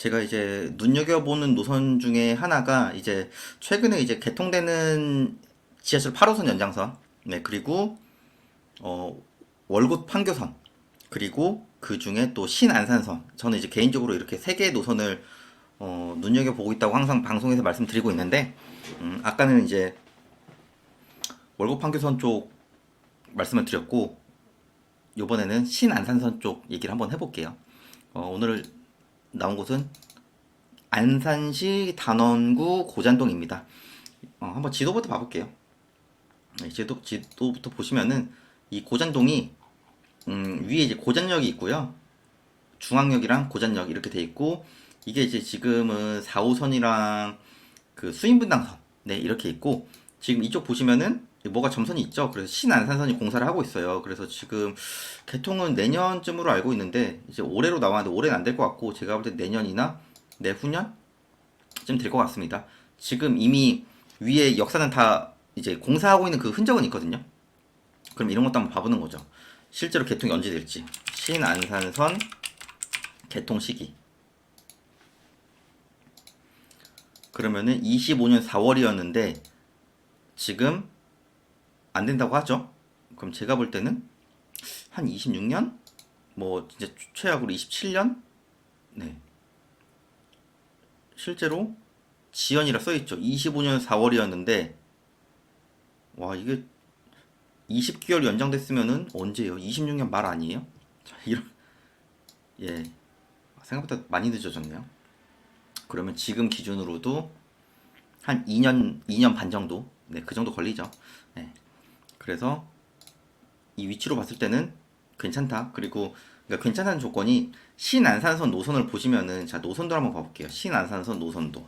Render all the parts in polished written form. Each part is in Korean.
제가 이제 눈여겨보는 노선 중에 하나가 이제 최근에 이제 개통되는 지하철 8호선 연장선, 네, 그리고 어, 월곶 판교선, 그리고 그 중에 또 신안산선. 저는 이제 개인적으로 이렇게 세 개의 노선을 눈여겨보고 있다고 항상 방송에서 말씀드리고 있는데, 아까는 이제 월곶 판교선 쪽 말씀을 드렸고, 이번에는 신안산선 쪽 얘기를 한번 해볼게요. 오늘 나온 곳은 안산시 단원구 고잔동입니다. 한번 지도부터 봐볼게요. 네, 지도부터 보시면은 이 고잔동이 위에 이제 고잔역이 있고요. 중앙역이랑 고잔역 이렇게 돼 있고, 이게 이제 지금은 4호선이랑 그 수인분당선, 네, 이렇게 있고, 지금 이쪽 보시면은 뭐가 점선이 있죠. 그래서 신안산선이 공사를 하고 있어요. 그래서 지금 개통은 내년쯤으로 알고 있는데, 이제 올해로 나왔는데 올해는 안 될 것 같고, 제가 볼 때 내년이나 내후년쯤 될 것 같습니다. 지금 이미 위에 역사는 다 이제 공사하고 있는 그 흔적은 있거든요. 그럼 이런 것도 한번 봐보는 거죠. 실제로 개통이 언제 될지. 신안산선 개통 시기. 그러면은 25년 4월이었는데 지금 안 된다고 하죠. 그럼 제가 볼 때는 한 26년? 뭐 진짜 최악으로 27년? 네. 실제로 지연이라 써있죠. 25년 4월이었는데 와 이게 20개월 연장됐으면은 언제예요? 26년 말 아니에요? 자, 이런 예 생각보다 많이 늦어졌네요. 그러면 지금 기준으로도 한 2년 반 정도, 네, 그 정도 걸리죠. 네, 그래서 이 위치로 봤을 때는 괜찮다. 그리고 그러니까 괜찮다는 조건이 신안산선 노선을 보시면은 자 노선도 한번 봐볼게요. 신안산선 노선도.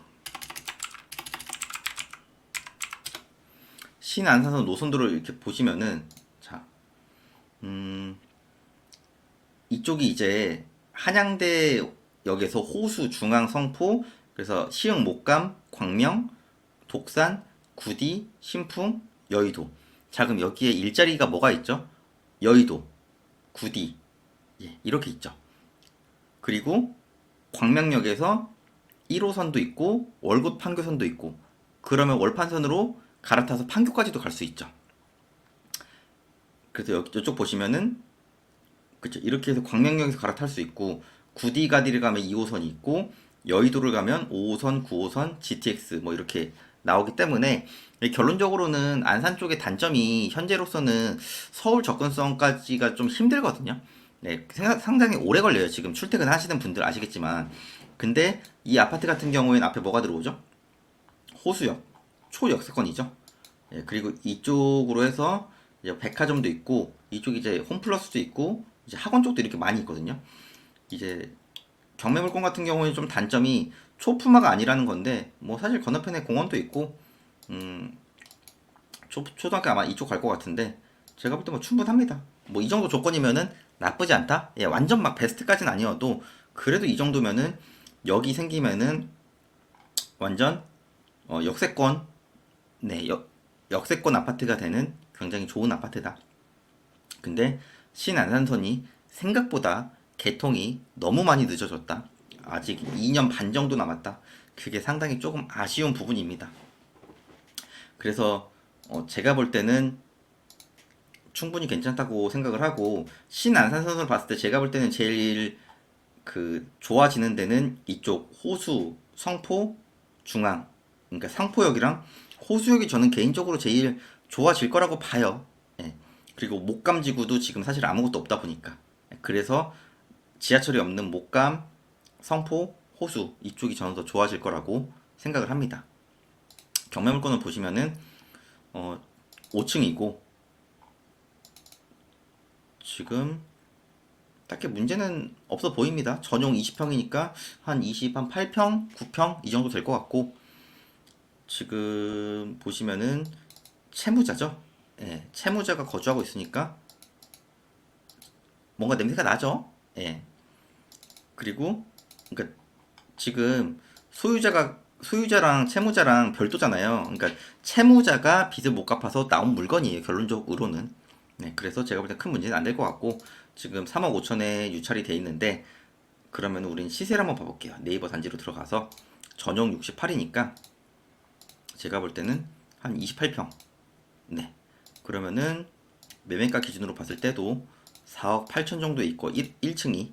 신안산선 노선도를 이렇게 보시면은 자 이쪽이 이제 한양대역에서 호수, 중앙, 성포, 그래서 시흥, 목감, 광명, 독산, 구디, 신풍, 여의도. 자, 그럼 여기에 일자리가 뭐가 있죠? 여의도, 구디, 예, 이렇게 있죠. 그리고 광명역에서 1호선도 있고 월곶 판교선도 있고 그러면 월판선으로 갈아타서 판교까지도 갈 수 있죠. 그래서 이쪽 보시면은 그쵸. 이렇게 해서 광명역에서 갈아탈 수 있고, 구디가디를 가면 2호선이 있고, 여의도를 가면 5호선, 9호선, GTX 뭐 이렇게 나오기 때문에 결론적으로는 안산 쪽의 단점이 현재로서는 서울 접근성까지가 좀 힘들거든요. 네, 상당히 오래 걸려요. 지금 출퇴근 하시는 분들 아시겠지만. 근데 이 아파트 같은 경우에는 앞에 뭐가 들어오죠? 호수역, 초역세권이죠. 예, 그리고 이쪽으로 해서 이제 백화점도 있고, 이쪽 이제 홈플러스도 있고, 이제 학원 쪽도 이렇게 많이 있거든요. 이제 경매물건 같은 경우에 좀 단점이 초품화가 아니라는 건데, 뭐 사실 건너편에 공원도 있고, 음, 초등학교 아마 이쪽 갈 것 같은데, 제가 볼 때 뭐 충분합니다. 뭐 이 정도 조건이면은 나쁘지 않다? 예, 완전 막 베스트까지는 아니어도, 그래도 이 정도면은 여기 생기면은 완전 역세권, 네, 역세권 아파트가 되는 굉장히 좋은 아파트다. 근데 신안산선이 생각보다 개통이 너무 많이 늦어졌다. 아직 2년 반 정도 남았다. 그게 상당히 조금 아쉬운 부분입니다. 그래서 제가 볼 때는 충분히 괜찮다고 생각을 하고 신안산선을 봤을 때 제가 볼 때는 제일 그 좋아지는 데는 이쪽 호수, 성포, 중앙, 그러니까 상포역이랑 호수역이 저는 개인적으로 제일 좋아질 거라고 봐요. 예. 그리고 목감지구도 지금 사실 아무것도 없다 보니까. 그래서 지하철이 없는 목감, 성포, 호수 이쪽이 저는 더 좋아질 거라고 생각을 합니다. 경매물건을 보시면은 5층이고 지금 딱히 문제는 없어 보입니다. 전용 20평이니까 한 20, 한 8평, 9평 이 정도 될 것 같고 지금 보시면은 채무자죠. 예, 채무자가 거주하고 있으니까 뭔가 냄새가 나죠. 예. 그리고 그러니까 지금 소유자랑 채무자랑 별도잖아요. 그러니까 채무자가 빚을 못 갚아서 나온 물건이에요. 결론적으로는. 네, 그래서 제가 볼 때 큰 문제는 안 될 것 같고 지금 3억 5천에 유찰이 돼 있는데 그러면 우린 시세를 한번 봐볼게요. 네이버 단지로 들어가서 전용 68이니까 제가 볼 때는 한 28평. 네. 그러면은 매매가 기준으로 봤을 때도 4억 8천 정도 있고 1층이,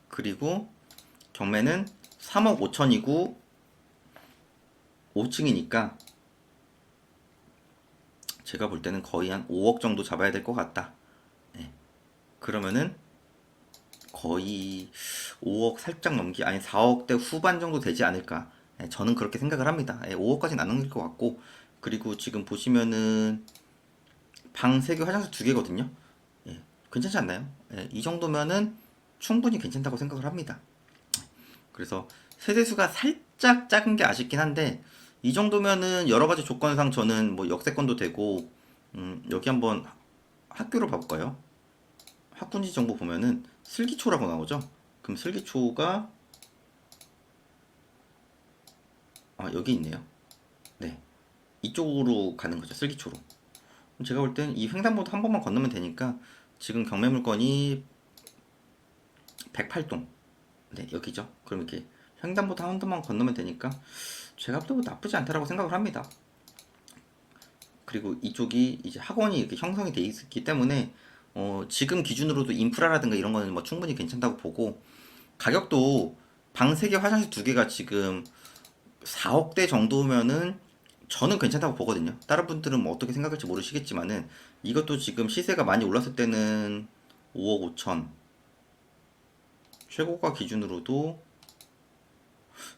그리고 경매는 3억 5천이고 5층이니까 제가 볼 때는 거의 한 5억 정도 잡아야 될 것 같다. 네. 그러면은 거의 5억 살짝 넘기, 아니 4억대 후반 정도 되지 않을까. 네, 저는 그렇게 생각을 합니다. 5억까지는 안 넘길 것 같고, 그리고 지금 보시면은 방 3개, 화장실 2개거든요. 예, 괜찮지 않나요? 예, 이 정도면은 충분히 괜찮다고 생각을 합니다. 그래서 세대수가 살짝 작은 게 아쉽긴 한데, 이 정도면은 여러 가지 조건상 저는 뭐 역세권도 되고, 여기 한번 학교로 봐볼까요? 학군지 정보 보면은 슬기초라고 나오죠? 그럼 슬기초가, 여기 있네요. 네. 이쪽으로 가는 거죠, 슬기초로. 그럼 제가 볼 땐 이 횡단보도 한 번만 건너면 되니까, 지금 경매 물건이 108동. 네, 여기죠. 그럼 이렇게 횡단보도 한 번만 건너면 되니까 제가 또 나쁘지 않다라고 생각을 합니다. 그리고 이쪽이 이제 학원이 이렇게 형성이 돼 있기 때문에 지금 기준으로도 인프라라든가 이런 거는 뭐 충분히 괜찮다고 보고, 가격도 방 3개, 화장실 2개가 지금 4억대 정도면은 저는 괜찮다고 보거든요. 다른 분들은 뭐 어떻게 생각할지 모르시겠지만은 이것도 지금 시세가 많이 올랐을 때는 5억 5천, 최고가 기준으로도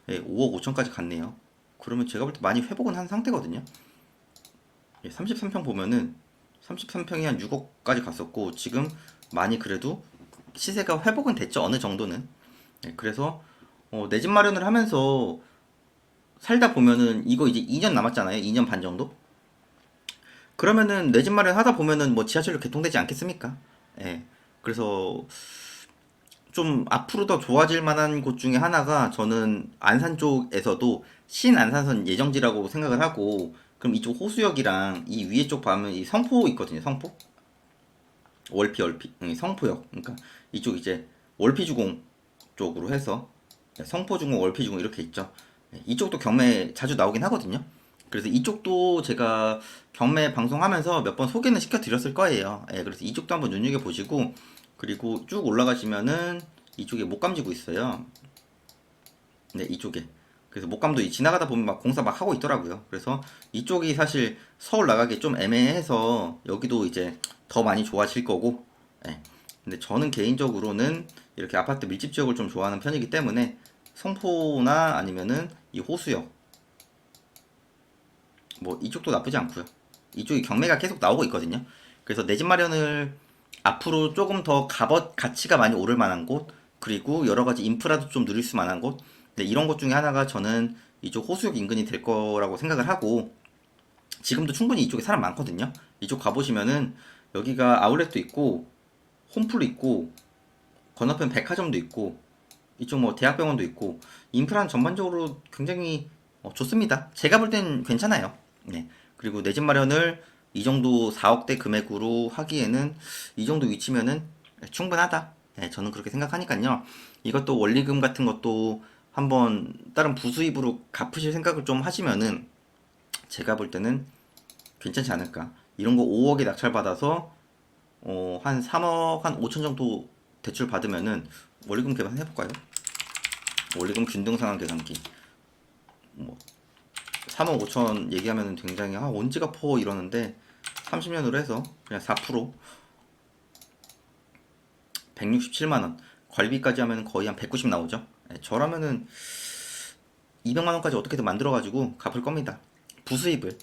5억 5천까지 갔네요. 그러면 제가 볼 때 많이 회복은 한 상태거든요. 33평 보면은 33평이 한 6억까지 갔었고, 지금 많이 그래도 시세가 회복은 됐죠. 어느 정도는. 그래서 내 집 마련을 하면서 살다 보면은 이거 이제 2년 남았잖아요. 2년 반 정도. 그러면은 내 집 마련 하다 보면은 뭐 지하철로 개통되지 않겠습니까? 예. 그래서 좀 앞으로 더 좋아질 만한 곳 중에 하나가, 저는 안산 쪽에서도 신안산선 예정지라고 생각을 하고, 그럼 이쪽 호수역이랑 이 위에 쪽 보면 이 성포 있거든요. 성포? 월피. 성포역. 그러니까 이쪽 이제 월피주공 쪽으로 해서 성포주공, 월피주공 이렇게 있죠. 이쪽도 경매 자주 나오긴 하거든요. 그래서 이쪽도 제가 경매 방송하면서 몇 번 소개는 시켜드렸을 거예요. 그래서 이쪽도 한번 눈여겨보시고, 그리고 쭉 올라가시면은 이쪽에 목감지구 있어요. 네, 이쪽에. 그래서 목감도 지나가다 보면 막 공사 막 하고 있더라고요. 그래서 이쪽이 사실 서울 나가기 좀 애매해서 여기도 이제 더 많이 좋아질 거고. 예. 근데 저는 개인적으로는 이렇게 아파트 밀집 지역을 좀 좋아하는 편이기 때문에 성포나 아니면은 이 호수역, 뭐 이쪽도 나쁘지 않고요. 이쪽이 경매가 계속 나오고 있거든요. 그래서 내 집 마련을 앞으로 조금 더 값어 가치가 많이 오를 만한 곳, 그리고 여러 가지 인프라도 좀 누릴 수 만한 곳, 네, 이런 것 중에 하나가 저는 이쪽 호수역 인근이 될 거라고 생각을 하고, 지금도 충분히 이쪽에 사람 많거든요. 이쪽 가보시면은 여기가 아울렛도 있고 홈플도 있고 건너편 백화점도 있고 이쪽 뭐 대학병원도 있고, 인프라는 전반적으로 굉장히 좋습니다. 제가 볼 땐 괜찮아요. 네. 그리고 내 집 마련을 이 정도 4억대 금액으로 하기에는 이 정도 위치면은 충분하다. 네, 저는 그렇게 생각하니까요. 이것도 원리금 같은 것도 한번 다른 부수입으로 갚으실 생각을 좀 하시면은 제가 볼 때는 괜찮지 않을까. 이런 거 5억에 낙찰받아서 한 3억 한 5천 정도 대출 받으면은 원리금 계산해볼까요? 원리금 균등 상환 계산기 뭐 3억 5천 얘기하면 굉장히 언제가 퍼 이러는데, 30년으로 해서 그냥 4% 167만 원, 관리비까지 하면 거의 한 190 나오죠. 저라면은 200만 원까지 어떻게든 만들어 가지고 갚을 겁니다. 부수입을.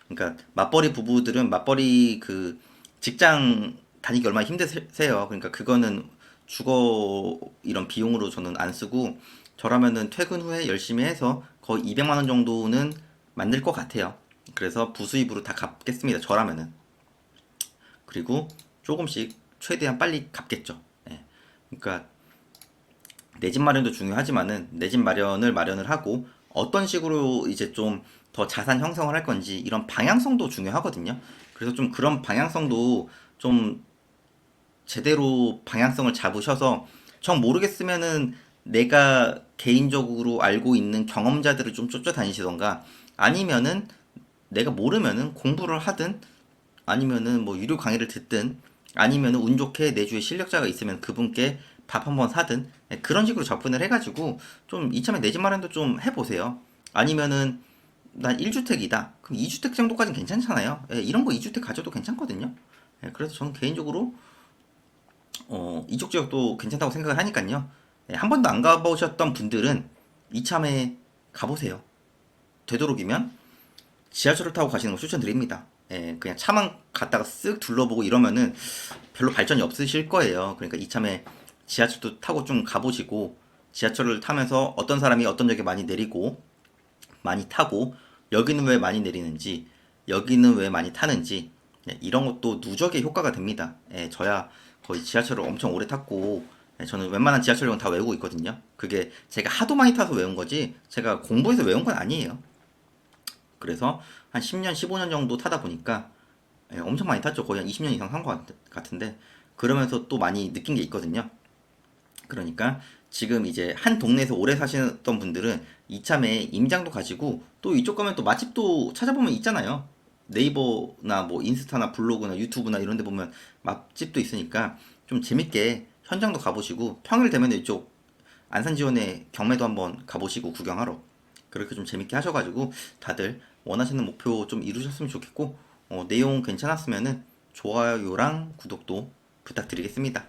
그러니까 맞벌이 부부들은 맞벌이 그 직장 다니기 얼마나 힘드세요. 그러니까 그거는 주거 이런 비용으로 저는 안 쓰고, 저라면은 퇴근 후에 열심히 해서 거의 200만 원 정도는 만들 것 같아요. 그래서 부수입으로 다 갚겠습니다. 저라면은. 그리고 조금씩 최대한 빨리 갚겠죠. 그러니까 내 집 마련도 중요하지만은 내 집 마련을 하고 어떤 식으로 이제 좀 더 자산 형성을 할 건지 이런 방향성도 중요하거든요. 그래서 좀 그런 방향성도 좀 제대로 방향성을 잡으셔서 정 모르겠으면은 내가 개인적으로 알고 있는 경험자들을 좀 쫓아다니시던가 아니면은 내가 모르면은 공부를 하든 아니면은 뭐 유료 강의를 듣든 아니면은 운 좋게 내 주위에 실력자가 있으면 그분께 밥 한번 사든 그런 식으로 접근을 해가지고 좀 이참에 내 집 마련도 좀 해보세요. 아니면은 난 1주택이다. 그럼 2주택 정도까지는 괜찮잖아요. 이런 거 2주택 가져도 괜찮거든요. 그래서 저는 개인적으로 이쪽 지역도 괜찮다고 생각을 하니까요. 한 번도 안 가보셨던 분들은 이참에 가보세요. 되도록이면 지하철을 타고 가시는 거 추천드립니다. 그냥 차만 갔다가 쓱 둘러보고 이러면은 별로 발전이 없으실 거예요. 그러니까 이참에 지하철도 타고 좀 가보시고 지하철을 타면서 어떤 사람이 어떤 역에 많이 내리고 많이 타고 여기는 왜 많이 내리는지 여기는 왜 많이 타는지 이런 것도 누적의 효과가 됩니다. 저야 거의 지하철을 엄청 오래 탔고 저는 웬만한 지하철역은 다 외우고 있거든요. 그게 제가 하도 많이 타서 외운 거지 제가 공부해서 외운 건 아니에요. 그래서 한 10년, 15년 정도 타다 보니까 엄청 많이 탔죠. 거의 한 20년 이상 탄 것 같은데 그러면서 또 많이 느낀 게 있거든요. 그러니까 지금 이제 한 동네에서 오래 사시던 분들은 이참에 임장도 가지고 또 이쪽 가면 또 맛집도 찾아보면 있잖아요. 네이버나 뭐 인스타나 블로그나 유튜브나 이런 데 보면 맛집도 있으니까 좀 재밌게 현장도 가보시고 평일 되면 이쪽 안산 지원에 경매도 한번 가보시고 구경하러 그렇게 좀 재밌게 하셔가지고 다들 원하시는 목표 좀 이루셨으면 좋겠고 내용 괜찮았으면은 좋아요랑 구독도 부탁드리겠습니다.